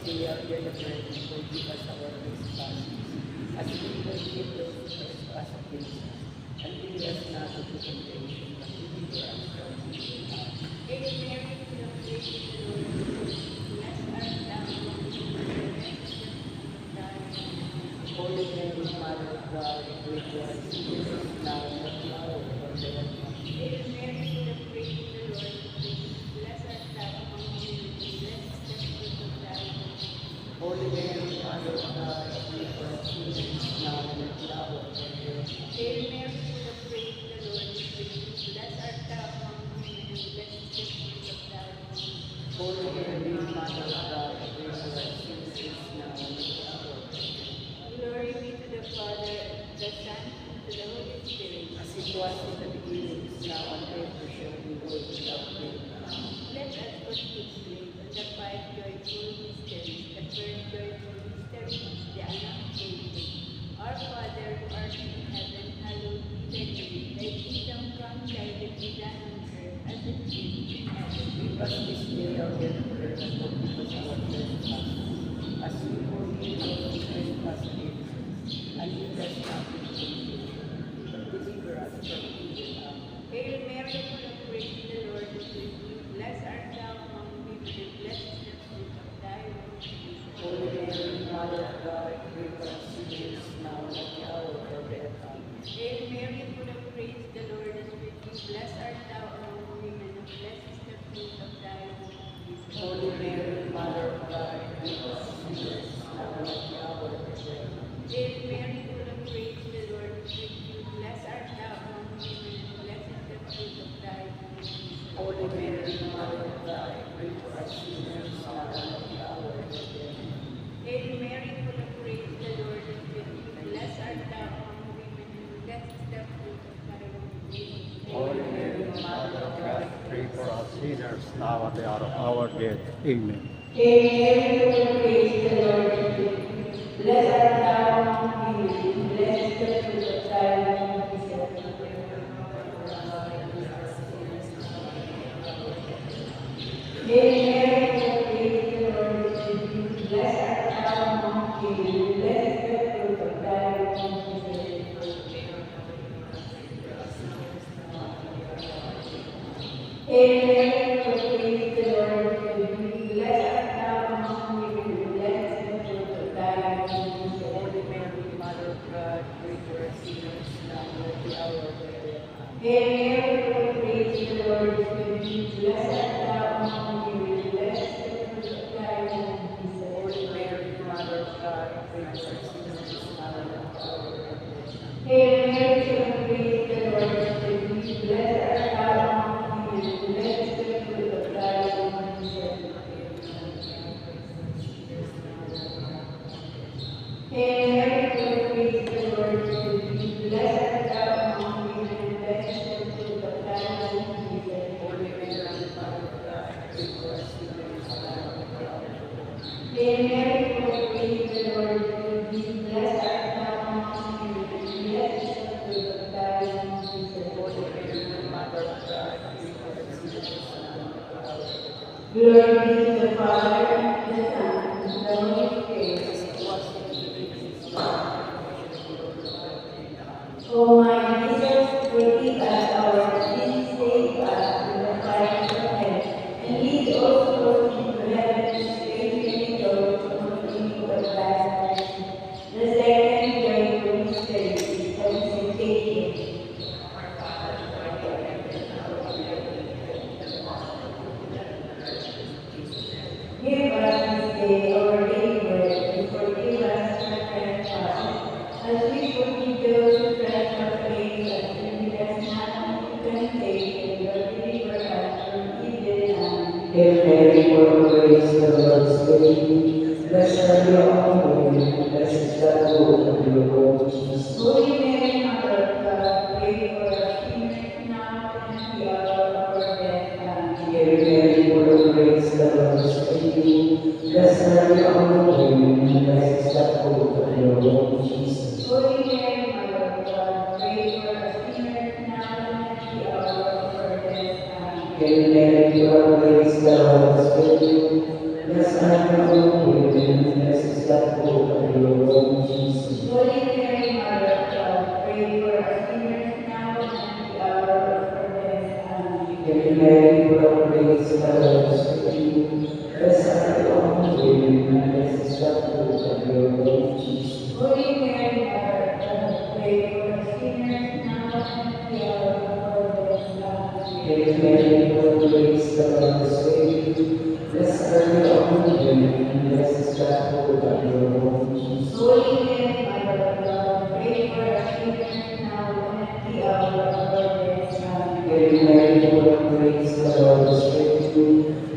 day of your birth, forgive us our trespasses, as we forgive those who trespass against us. And lead us not into temptation, but deliver us from evil. Hail Mary, full of grace, the Lord is with thee. Blessed art thou among women, and blessed is the fruit of thy womb. Holy Mary, Mother of God, pray for us sinners, now and at the hour of our death. Hail Mary, full of grace, the Lord is with thee. Blessed art thou among women, and blessed is the fruit of thy womb. Holy Mary, Mother of God, pray for us sinners, now and at the hour of our death. Hail Mary, full of grace, the Lord is with thee. Blessed art thou among women, and blessed is the fruit of thy womb. Holy Mary, Mother of God, pray for us sinners, now and at the hour of our death. Glory be to the Father, and to the Son, and to the Holy Spirit. As it was in the beginning, is now and ever shall be, world without end. Let us contemplate on the five joyful mysteries. The first joyful mystery is the Annunciation. Our Father, who art in heaven, hallowed be thy name. Thy kingdom come, thy will be done on earth as it is in heaven. Give us this day our daily bread, and forgive us our trespasses, as we forgive those who trespass against us. And lead us not into temptation, but deliver us from evil. Amen. Hail Mary, full of grace, the Lord is with thee. Blessed art thou among women, and blessed is the fruit of thy womb, Jesus. Holy Mary, Mother of God, pray for us sinners, now and at the hour of our death. Amen. Hail Mary, full of grace, the Lord is with thee. Blessed art thou among women, and blessed is the fruit of thy womb, Jesus. Holy Mary, Mother of God, pray for us sinners, now and at the hour of our death. Hail Mary, full of grace, the Lord is with thee. Blessed art thou among women, and blessed is the fruit of thy womb, Jesus. Holy Mary, Mother of God, pray for us sinners, now and at the hour of our death. Hail Mary, full of grace, the Lord is with thee. Blessed art thou among women, and blessed is the fruit of thy womb, Jesus. Holy Mary, Mother of God, pray for us sinners, now at the hour of our death. Amen. Hail Mary, full of grace, the Lord is with thee. Blessed art thou among women, and blessed is the fruit of thy womb, Jesus. Hail Mary, full of grace, the Lord is with thee. Blessed art thou among women, and blessed is the fruit of thy womb, Jesus. Hail Mary, full of grace, the Lord is with thee. Blessed art thou among women, and blessed is the fruit of thy womb, Jesus. Holy Mary, Mother of God, pray for us sinners, now and at the hour of our death. Amen. Hail Mary, full of grace, the Lord is with thee. Blessed art thou among women, and blessed is the fruit of thy womb, Jesus. Holy Mary, Mother of God, pray for us sinners, now and at the hour of our death. Hail Mary, full of grace, the Lord is with thee. Blessed art thou among women, and blessed is the fruit of thy womb, Jesus. Hail Mary, full of grace, the Lord is with thee. Blessed art thou among women, and blessed is the fruit of thy womb, Jesus. Holy Mary, Mother of God, pray for us sinners, now and at the hour of our death. Hail Mary, full of grace, the Lord is with thee. Blessed art thou among women, and blessed is the fruit of thy womb, Jesus. Holy Mary, Mother of God, pray for us sinners, now and at the hour of our death. Glory be to the Father, and to the Son, and to the Holy Spirit. As it was in the beginning, is now and ever shall be, world without end. Amen. O my Jesus, forgive us our sins, save us from the fires of hell, and lead all souls into heaven, especially those who need of thy mercy. The second joyful mystery is the Visitation. Give us this day our daily bread, and forgive us our trespasses, as we forgive those who trespass against us, and lead us not into temptation, but deliver us from evil. Amen. Hail Mary, full of grace, the Lord is with thee. Blessed are you among women, and blessed is the fruit of your womb, Jesus. Holy Mary, Mother of God, pray for us sinners now and at the hour of our death. Amen. Hail Mary, full of grace, the Lord is with thee. Blessed are you among women, and blessed is the fruit of your womb, Jesus. Holy Mary, Mother of God, pray for us sinners now and at the hour of our death. Amen. Hail Mary, full of grace, the Lord is with you. Blessed are you among women, and blessed is the fruit of your womb, Jesus. Holy Mary, Mother of God, pray for us sinners now and at the hour of our death. Amen. Hail Mary, full of grace, the Lord is with you. Blessed are you among women, and blessed is the fruit of your womb, Jesus. Holy Mary, Mother of God, pray for us sinners now and at the hour of our death. Amen. Hail Mary, full of grace, the Lord is with you. Blessed are you among women, and blessed is the fruit of your womb, Jesus. Holy Mary, Mother of God, pray for us sinners now and at the hour of our death. Amen. Hail Mary, full of grace, the Lord is with you.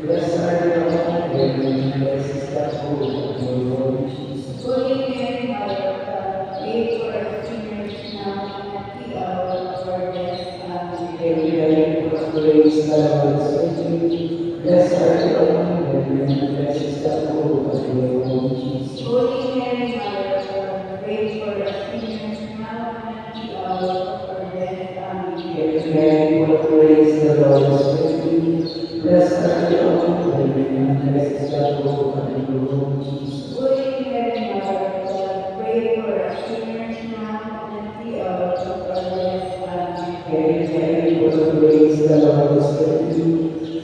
Blessed are you among women, and blessed is the fruit of your womb, Jesus. Holy Mary, Mother of God, pray for us sinners now and at the hour of our death. Amen. Hail Mary, full of grace, the Lord is with you. Blessed are you among women, and blessed is the fruit of your womb, Jesus. Holy Mary, Mother of God, pray for us sinners now and at the hour of our death. Amen. Hail Mary, full of grace, the Lord is with you. Blessed are you among women, and blessed is the fruit of your womb, Jesus. Holy Mary, Mother of God, pray for us sinners now and at the hour of our death. Amen. Hail Mary, full of grace, the Lord is with you.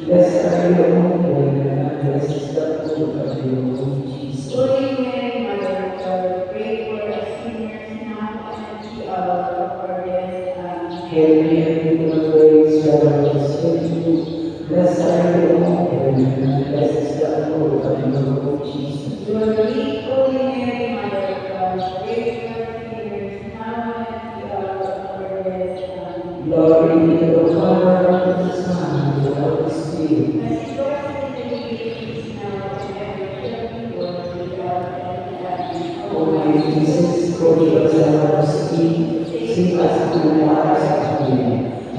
Blessed are you among women, and blessed is the fruit of your womb, Jesus. Holy Mary, Mother of God, pray for us sinners now and at the hour of our death. Amen. Hail Mary, full of grace, the Lord is with you. Blessed are you among women, and blessed is the fruit of your womb, Jesus. Glory, Holy Mary, Mother of God, pray for us sinners now and at the hour of our death. Amen. Glory be to the Father, and to the Son, and to the Holy Spirit. As it was in the beginning, is now, and ever shall be, world without end. Amen. O my Jesus, forgive us our sins, save us from the fires of hell,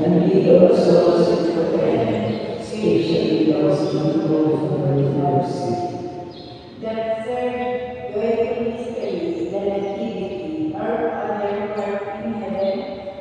and lead all souls into heaven, especially those in need of mercy. The third joyful mystery, the Nativity. Our Father who art in heaven,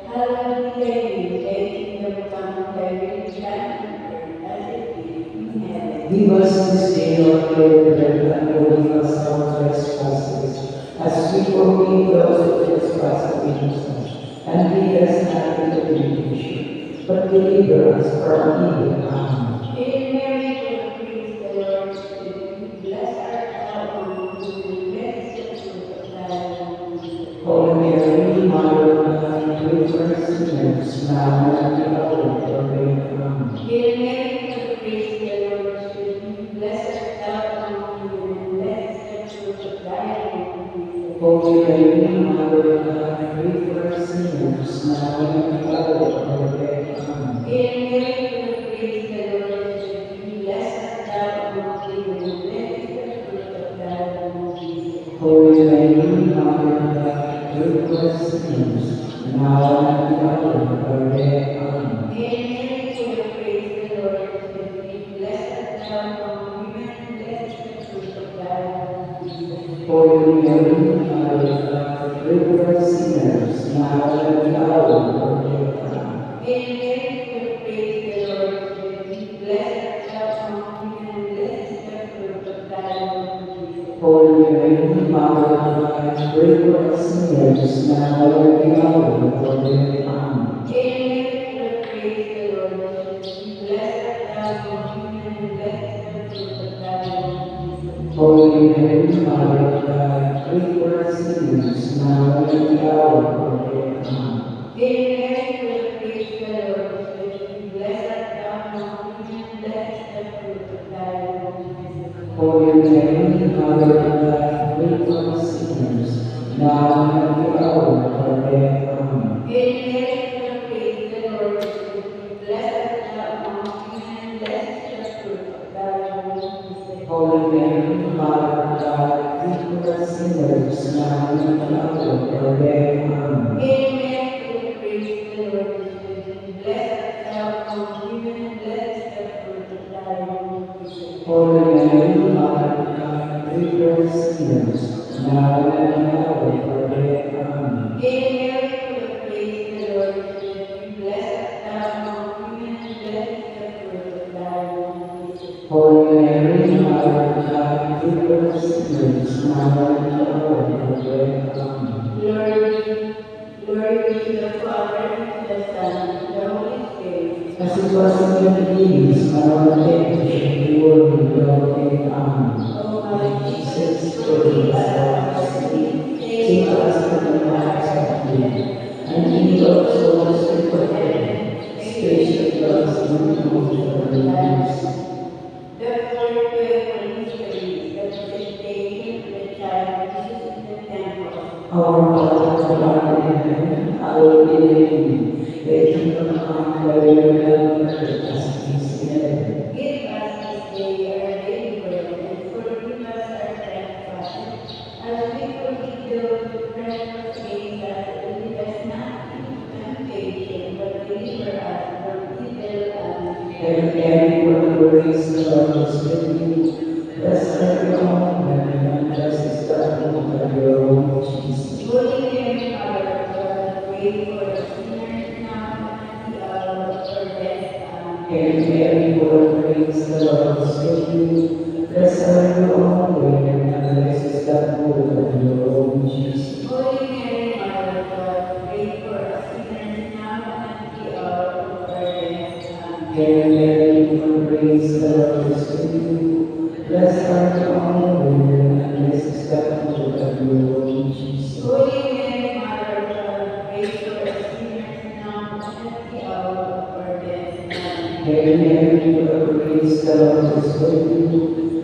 hallowed be thy name. Thy kingdom come, thy will be done on earth as it is in heaven. Give us this day our daily bread, and forgive us our trespasses, as we forgive those who trespass against us. And lead us not into temptation, but deliver us from evil. Amen. Hail Mary, full of grace, the Lord is with thee. Blessed art thou among women, blessed is the fruit of thy womb, Jesus. Holy Mary, Mother of God, pray for us sinners, now and at the hour of our death. Amen. Hail Mary, full of grace, the Lord is with thee. Blessed art thou among women, blessed is the fruit of thy womb, Jesus. Holy Mary, Mother of God, pray for us sinners, now and at the hour of our death. Amen. Hail Mary, full of grace, the Lord is with thee. Blessed art thou among women, blessed is the fruit of thy womb, Jesus. Holy Mary, Mother of God, pray for us sinners, now and at the hour of our death. Amen. Hail Mary, full of grace, the Lord is with thee. Blessed art thou among women, blessed is the fruit of thy womb, Jesus. Holy Mary, Mother of God, pray for us sinners, now and at the hour of our death. Amen. Hail Mary, full of grace, the Lord is with thee. Blessed art thou among women, blessed is the fruit of thy womb, Jesus. Holy Mary, Mother of God, pray for us sinners, now and at the hour of our death. Amen. Hail Mary, full of grace, the Lord is with thee. Blessed art thou among women, blessed is the fruit of thy womb, Jesus. Holy Mary, Mother of God, pray for us sinners, now and at the hour of our death. Amen. Hail Mary, full of grace, the Lord is with thee. Blessed art thou among women, blessed is the fruit of thy womb, Jesus. Holy Mary, Mother of God, pray for us sinners, now and at the hour of our death. Amen. Hail Mary, full of grace, the Lord is with thee. Blessed art thou among women, blessed is the fruit of thy womb, Jesus. Holy Mary, Mother of God, pray for us sinners, now and at the hour of our death. Amen. Hail Mary, full of grace, the Lord is with thee. Blessed art thou among women, blessed is the fruit of thy womb, Jesus. Holy Mary, Mother of God, pray for us sinners, now and at the hour of our death. Amen. Hail Mary, full of grace, the Lord is with thee. Blessed art thou among women, blessed is the fruit Holy Mary, Mother of God, pray for us sinners, now and at the hour of our death. Amen. Glory be to the Father, and to the Son, and to the Holy Spirit. As it was in the beginning, is now and ever shall be, world without end. Amen. O my Jesus, forgive us our sins, save us from the fires of hell, and lead all souls to heaven, especially those in need of thy mercy. The fourth joyful mystery, the presentation of the child Jesus in the temple. Our Father who art in heaven, hallowed be thy name. Thy kingdom come, thy will be done on earth as it is in heaven. Give us this day our daily bread, and forgive us our trespasses, as we forgive those who trespass against us, and lead us not into temptation, but deliver us from evil. Amen. Heaven, Mary, full of grace, the Lord is with you. Blessed are you among women, and blessed is the fruit of your womb, Jesus. Holy Mary, Mother of God, pray for us sinners now and at the hour of our death. Amen. Hail Mary, full of grace, the Lord is with you. Blessed are you among women, and blessed is the fruit of your womb, Jesus. Holy Mary, Mother of God, pray for us sinners now and at the hour of our death. Amen. Hail Mary, full of grace, the Lord is with you. Blessed are you among women, and blessed is the fruit of your womb, Jesus. Holy Mary, Mother of God, pray for us sinners now and at the hour of our death. Amen. Hail Mary, full of grace, the Lord is with you.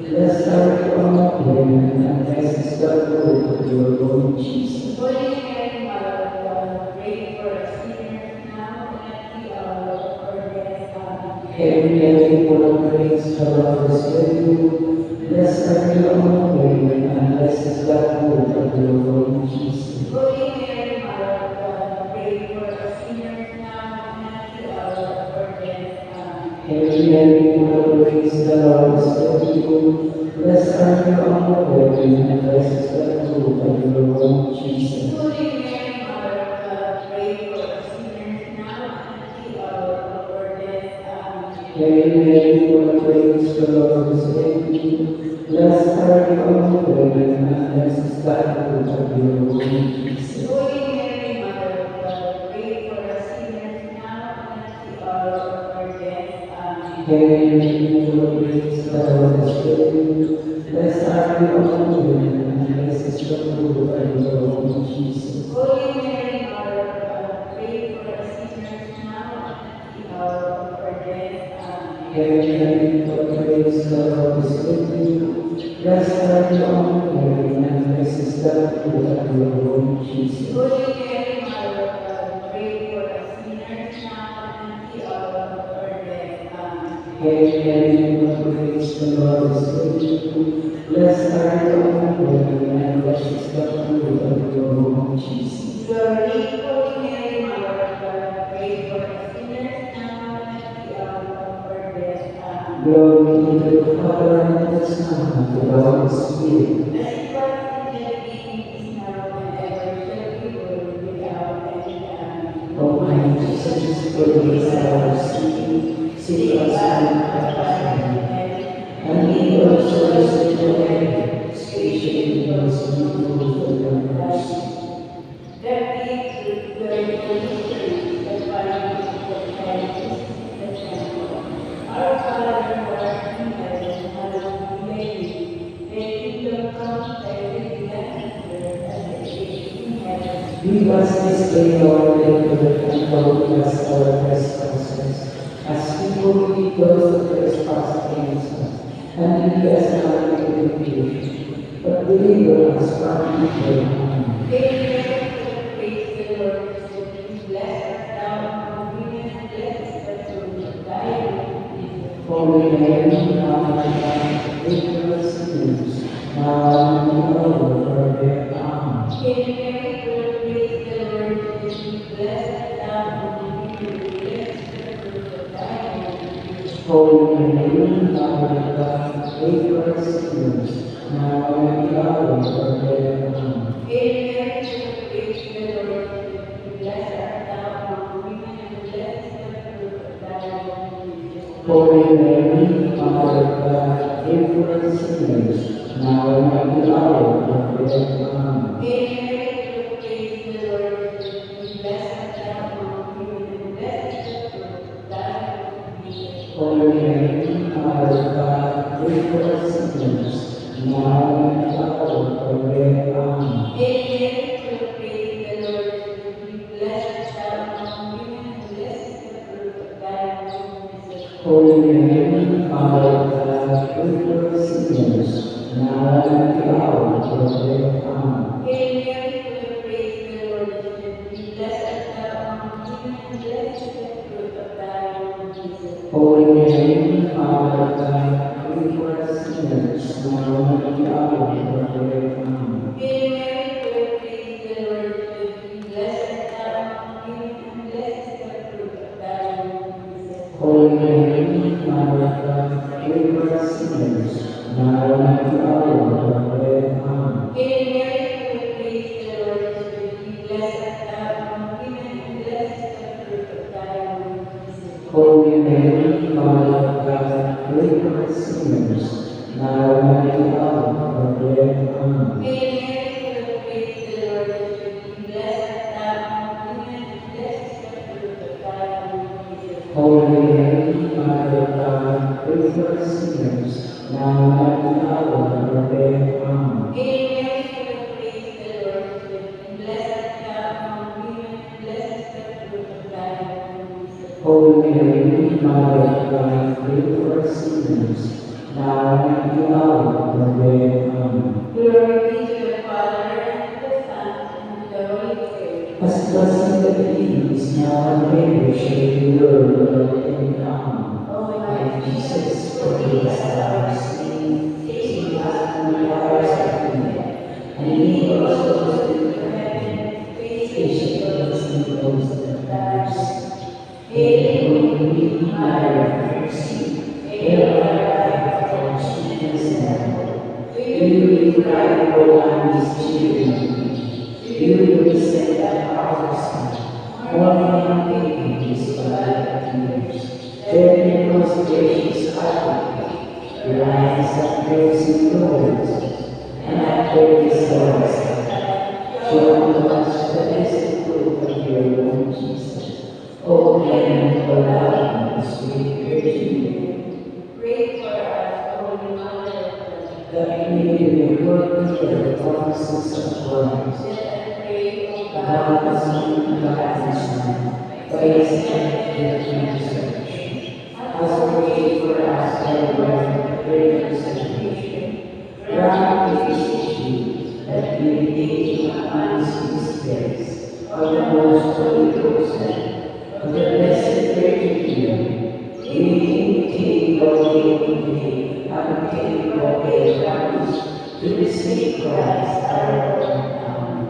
Blessed are you among women, and blessed is the fruit of your womb, Jesus. Holy Mary, Mother of God, pray for us sinners now and at the hour of our death. Amen. Hail Mary, full of grace, the Lord is with you. Blessed are you among women, and blessed is the fruit of your womb, Jesus. Holy Mary, Mother of God, pray for us sinners now and at the hour of our death. Amen. Hail Mary, full of grace, the Lord is with you. Blessed are you among women, and blessed is the fruit of your womb, Jesus. Holy Mary, Mother of God, pray for us sinners now and at the hour of our death. Amen. Hail Mary, full of grace, the Lord is with you. Blessed are you among women, and blessed is the fruit of your womb, Jesus. Holy Mary, Mother of God, pray for us sinners now and at the hour of our death. Amen. Hail Mary, full of grace, the Lord is with you. Blessed are you among women, and blessed is the fruit of your womb, Jesus. Holy Mary, Mother of God, pray for us sinners now and at the hour of our death. Amen. Hail Mary, full of grace, the Lord is with you. Blessed are you among women, and blessed is the fruit of your womb, Jesus. Holy Mary, Mother of God, pray for us sinners now and at the hour of our death. Amen. Hail Mary, full of grace, the Lord is with you. Blessed are you among women, and blessed is the fruit of your womb, Jesus. Glory, Holy Mary, Mother of God, pray for us sinners now and at the hour of our death. Amen. Glory be to the Father, and to the Son, and to the Holy Spirit. As it was in the beginning, is now, and ever shall be, world without end. Amen. O my Jesus, forgive us our sins, save us from the fire of hell, and lead all souls into heaven, especially those in need of your mercy. That is the joyful mystery, the body of the child Jesus in the temple. Our Father who art in heaven, hallowed be thy name. Thy kingdom come, thy will be done on earth as it is in heaven. Give us this day our daily bread, and forgive us our trespasses, as we forgive those who trespass against us. And lead us not into temptation, but deliver us from evil. Amen. Hail Mary, full of grace, the Lord is with thee. Blessed art thou among women, and blessed is the fruit of thy womb, Jesus. Holy Mary, Mother of God, pray for us sinners, now and at the hour of our death. Amen. Hail Mary, full of grace, the Lord is with thee. Blessed art thou among women, and blessed is the fruit of thy womb, Jesus. Holy Mary, Mother of God, pray for us sinners, now and at the hour of our death. Amen. Hail Mary, full of grace, the Lord is with thee. Blessed art thou among women, and blessed is the fruit of thy womb, Jesus. Holy Mary, Mother of God, Mother of God, pray for us sinners, now and at the hour of our death. Amen. Hail Mary, full of grace, the Lord is with thee. Blessed thou among women, and blessed is the fruit of thy womb, Jesus. Holy Mary, Mother of God, pray for us sinners, now and at the hour of our death. Amen. Hail Mary, full of grace, the Lord is with thee. Blessed thou among women, and blessed is the fruit of thy womb, Jesus. Holy Mary, Mother of God, pray for us sinners, now and at the hour of our death. Amen. Hail Mary, full of grace, the Lord is with thee. Blessed thou among women, and blessed is the fruit of thy womb, Jesus. Holy Mary, Mother of God, pray for us sinners, now and at the hour of our death. Amen. Hail Mary, full of grace, the Lord is with thee. Blessed thou among women, and blessed is the fruit of thy womb, Jesus. Holy Mary, Mother of God, pray for us sinners, now and at the hour of our death. Amen. Hail Mary, full of grace, the Lord is with thee. Blessed thou among women, and blessed is the fruit of thy womb, Jesus. Holy Mary, Mother of God, pray for us sinners, now and at the hour of our death. Amen. Hail Mary, full of grace, the Lord is with thee. Blessed thou among women, and blessed is the fruit of thy womb, Jesus. Holy Mary, Mother of God, pray for us sinners, now and at the hour of our death. Amen. Glory be to the Father, and to the Son, and to the Holy Spirit. As it was in the beginning, is now, and ever shall be, world without end. Amen. O my My Jesus, forgive us our sins, save us from the fires of hell, and lead us souls into heaven, especially those in those that dies. Hail, Holy Mother of Mercy, hail our life, our sweetness and hope. To you we cry, O Lamb, these children. To you we send that our Son, mourning and weeping this valley of tears. Turn your most gracious advocate, your eyes of mercy towards us, and after this our exile, show unto us the blessed fruit of your womb, Jesus. O clement, O loving, O sweet Virgin Mary, Pray for us, Holy Mother of God. that we may be worthy of the promises of Christ. Let us pray, O God, God has given begotten Son, by his death and resurrection, has ordained for us by the word of prayer and salvation. Grant, we beseech you, that we may take upon these spirits of the most Holy Ghost, of the Blessed Virgin Mary, we imitate what they obey, and obtain what they promise, to receive Christ our Lord. Amen.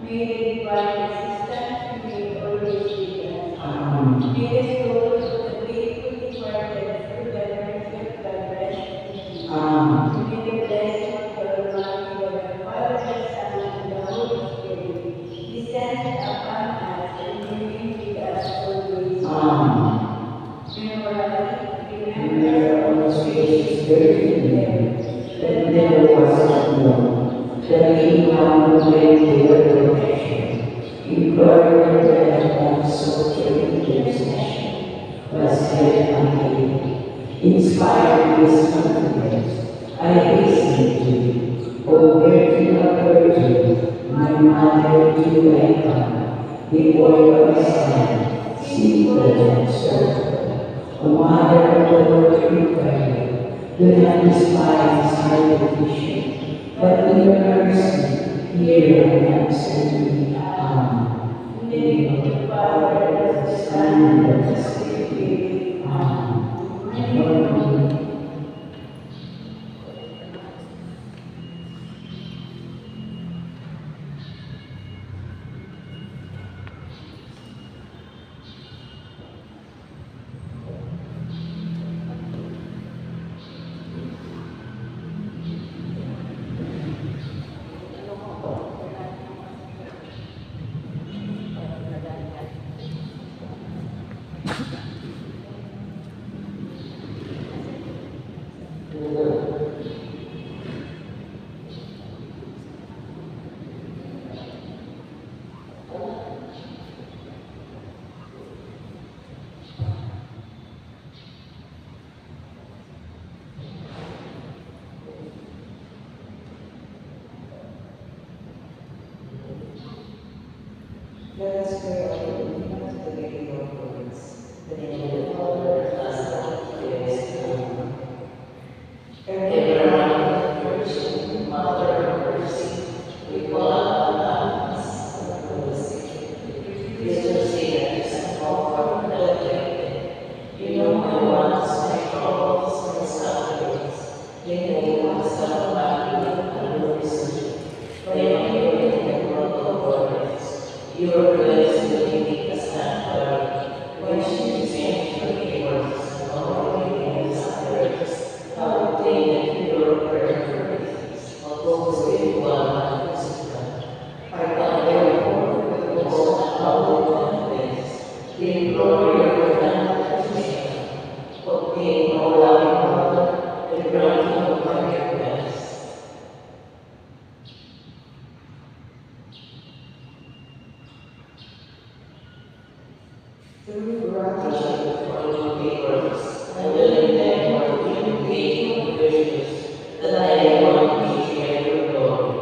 may the divine assistance remain always with us. Amen. May the souls of the faithful departed through the mercy of God rest in peace. Amen. May the blessing of the Almighty God, the Father, the Son, and the Holy Spirit descend upon us and remain with us always. Amen. Memorably, Remember remember our most gracious Virgin Mary, that never was it known, that he found the way to your protection. Implore your death and sought your intercession, was heard and healed. Inspired with confidence, I hasten to you, O Virgin of Virgins, my Mother, to you I come. Before your Son, simple and sober. O Mother of the Lord incarnate, do not despise my petition, but in your mercy hear and answer me. Amen. In the name of the Father, and of the Son, and of the Spirit. Amen. Amen. You are blessed to make us not when she sings your favors, already in the others, how obtain your prayer, although still one I got therefore with the most humble confidence, to implore your intercession, obtain, O loving Mother, the granting of my request. Through gratitude for your favors, I will endeavor to imitate your virtues, that I may one day share your glory.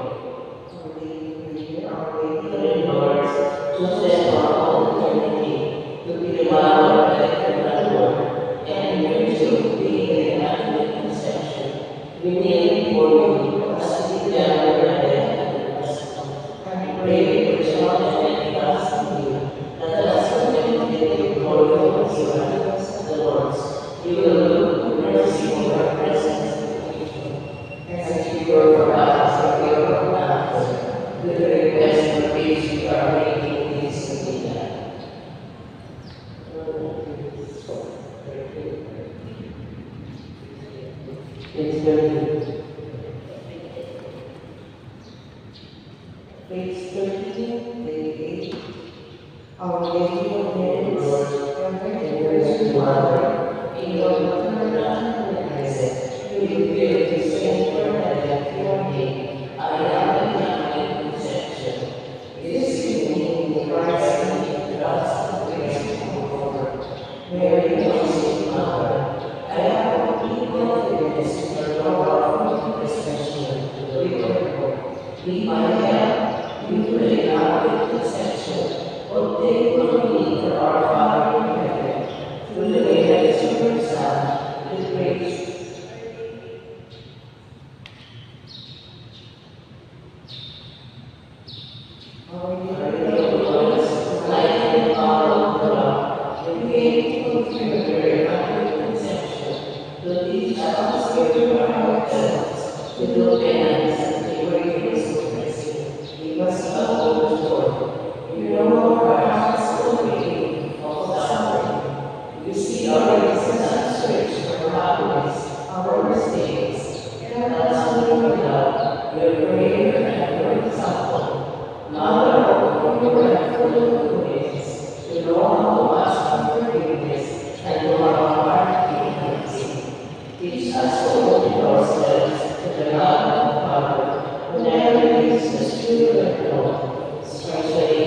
Our Lord, to set for all eternity, to be the mother of the Lord, and in virtue of being the Immaculate Conception, we kneel before you as we gather in the death and pray for John and trust in you, that as committed to glory of the Lord, you will look with mercy on our presence and secure for us the gift of laughter, with the request for peace we are making this Sabina. It's very Page 13, day 8. Our Lady of Miracles, and Mother, in your maternal goodness, you reveal to send for heaven your name. I am the Immaculate Conception. This evening, the Christ and trust and grace of the Lord. Mary, your sweet Mother, I have complete confidence in your powerful intercession to the Lord. Be my help, you to the Immaculate Conception. Obtain for me for our Father in heaven, through the grace of your Son, the grace. Our Lady of Lords, light and power of God, you came to confirm your Immaculate Conception, to teach us to prepare ourselves, to do penance and to pray for His mercy. We must follow the Lord. You know our hearts already of suffering. You see our incessant search for happiness, our mistakes. Help us with your love, your prayer, and your example. Mother of pure and full of goodness, to know how to ask for forgiveness and to have a heart in mercy. Teach us to open ourselves to the love of the Father, whenever it is the Spirit of God, especially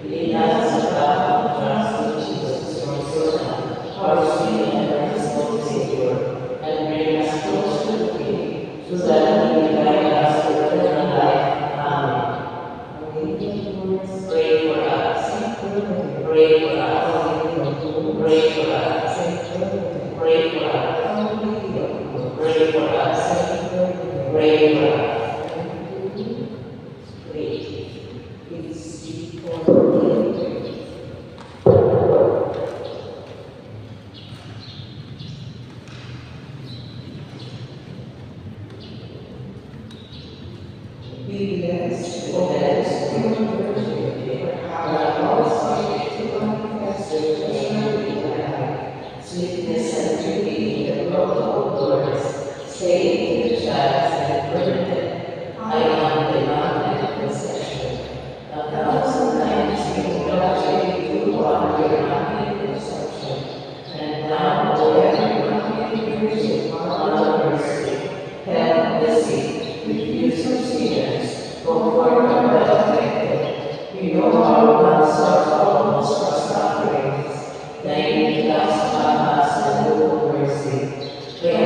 lead us to God, trust in Jesus, your Son, our sweet and merciful Savior, and bring us close to the King, so that He may guide us to eternal life. Amen. Pray for us. Pray for us. Pray for us. Pray for us. Pray for us. Pray for us. Be blessed, O blessed, pure Virgin, our Lord, to confess the treasure in our life, sweetness and beauty in the growth of glorious, stay in the child and permanent. I am the Immaculate Conception. 1,000 times we congratulate you on your Immaculate Conception, and now, O ever Immaculate Virgin, on our mercy, help the sick, refuse of sinners, comfort the well-afflicted. You know our ones are almost our sufferings. Thank us, us, and your mercy. Pray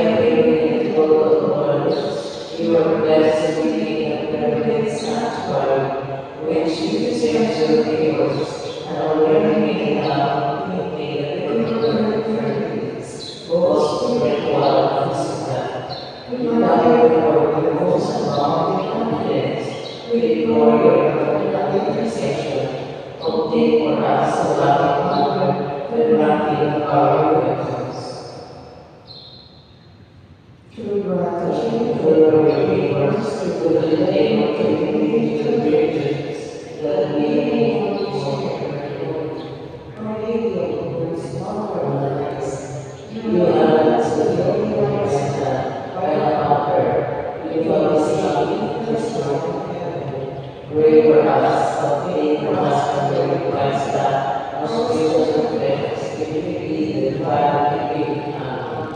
in the Lord of Lords, you are blessed to be in the perfect sanctuary, which you send your favors, and already made now, you made a little infirmities, both spiritual and physical. We love you, Lord, with most abounding confidence. We implore your intercession. Obtain for us, O loving Mother, the granting of our repentance. Through gratitude for your favors, through the name of the Virgin, the You are the only one right on earth. You are the same first from heaven. Pray for us, obtain for us from the Christ that our spirits of flesh, specifically the divine giving. Amen.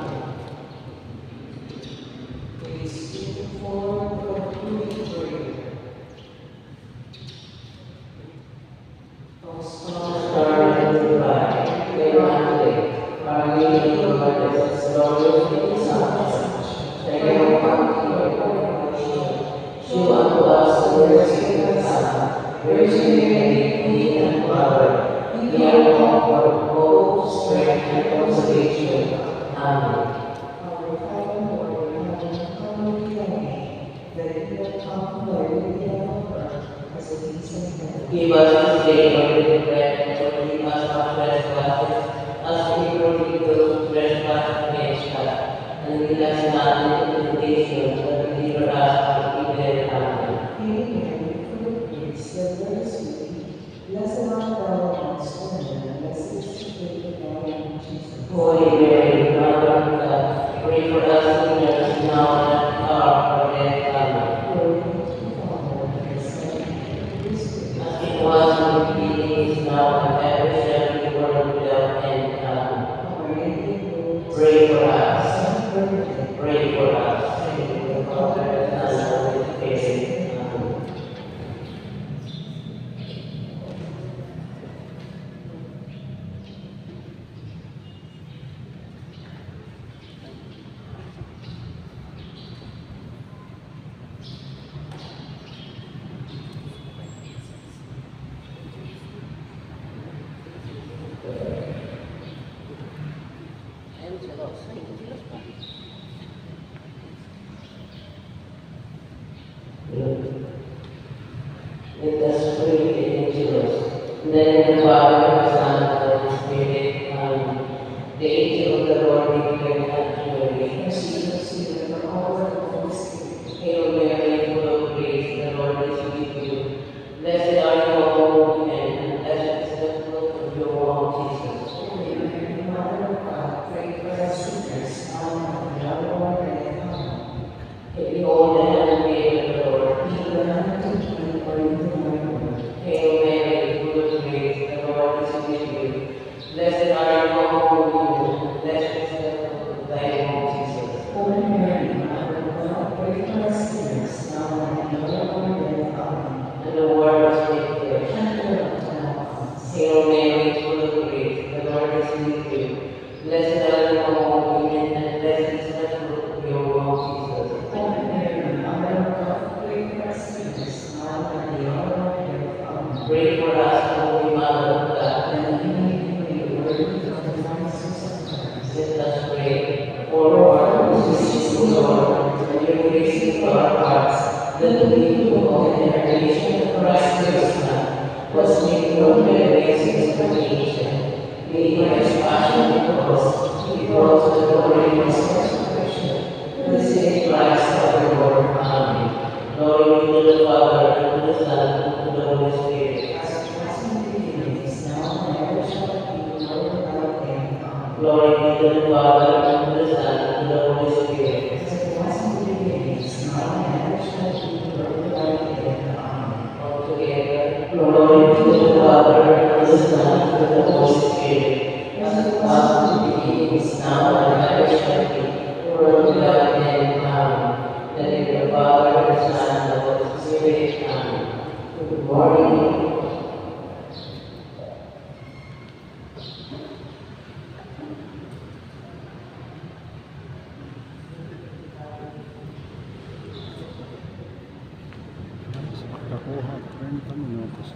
Please move forward for concluding prayer. O star and divine, Immaculate, Our Lady of Lourdes, glorious in Assumption, triumphant in show unto us the mercy of the Son, Virgin Mary, Queen and Mother, be our comfort, hope, strength, and consolation. Amen. Our Father, Lord, hallowed be thy name. Thy kingdom come, thy will be done on earth as it is in heaven. Give us this day our daily bread, and forgive us our trespasses, as we forgive those who trespass against us. And lead us not into temptation, but deliver us from evil. Amen. Hail Mary, full of grace, the Lord is with thee. Blessed art thou amongst women, and blessed is the fruit of thy womb, Jesus. Holy Mary, Mother of God, pray for us sinners now and at the hour of our death. Amen. Glory be to the Father, and the Son, and the Spirit. As it was in the beginning, is now, and ever shall be, world without end. Amen. Our Lady of Lourdes, pray for us. Pray for us. Pray for the Father, and the Son, and the Spirit. Amen. Angelo, sing to us, please. Let us pray the angels. Then the Father, and the Son, and the Spirit. Amen. The angel of the Lord declared unto Mary, receive the power of the Holy Spirit. Hail Mary, full of grace, the Lord is with you. Blessed are you among women, and blessed is the fruit of your womb, Jesus. Holy Mary, Mother of God, pray for us sinners, now and at the hour of our death. Amen. Behold the handmaid of the Lord, be the handmaid according to thy word. Hail Mary, full of grace, the Lord is with you. Blessed are you among women, and blessed is the fruit of thy womb, Jesus. Holy Mary, Mother of God, pray for us sinners, now and at the hour of our death. Amen. And the Word was made flesh, and dwelt among us. Hail Mary, full of grace, the Lord is with you. Blessed are you among women, and blessed is the fruit of your womb, Jesus. Holy Mary, Mother of God, pray for us sinners, now and at the hour of our death. Amen. Pray for us, Holy Mother of God, that we may be worthy of the promises of Christ. Let us pray. For our who is the Lord, and your grace into our hearts, that the people of the incarnation of Christ your Son was made known by grace and incarnation. May by his passion and cross be brought to the glory of his resurrection. Through the same Christ our Lord. Amen. Glory be to the Father, and to the Son, and to the Holy Spirit. As it was in the beginning, is now, and ever shall be, world without end. Amen. Glory be to the Father, and to the Son, and to the Holy Spirit. As it was in the beginning, is now, and ever shall be, world without end. Amen. All together, glory be to the Father, and to the Son, and to the Holy Spirit. As it was in the beginning, is now, and ever shall be, world without end. Amen. And in the Father, the Son, and the Holy Spirit. Amen. Good morning. Nakuha 30 minutos.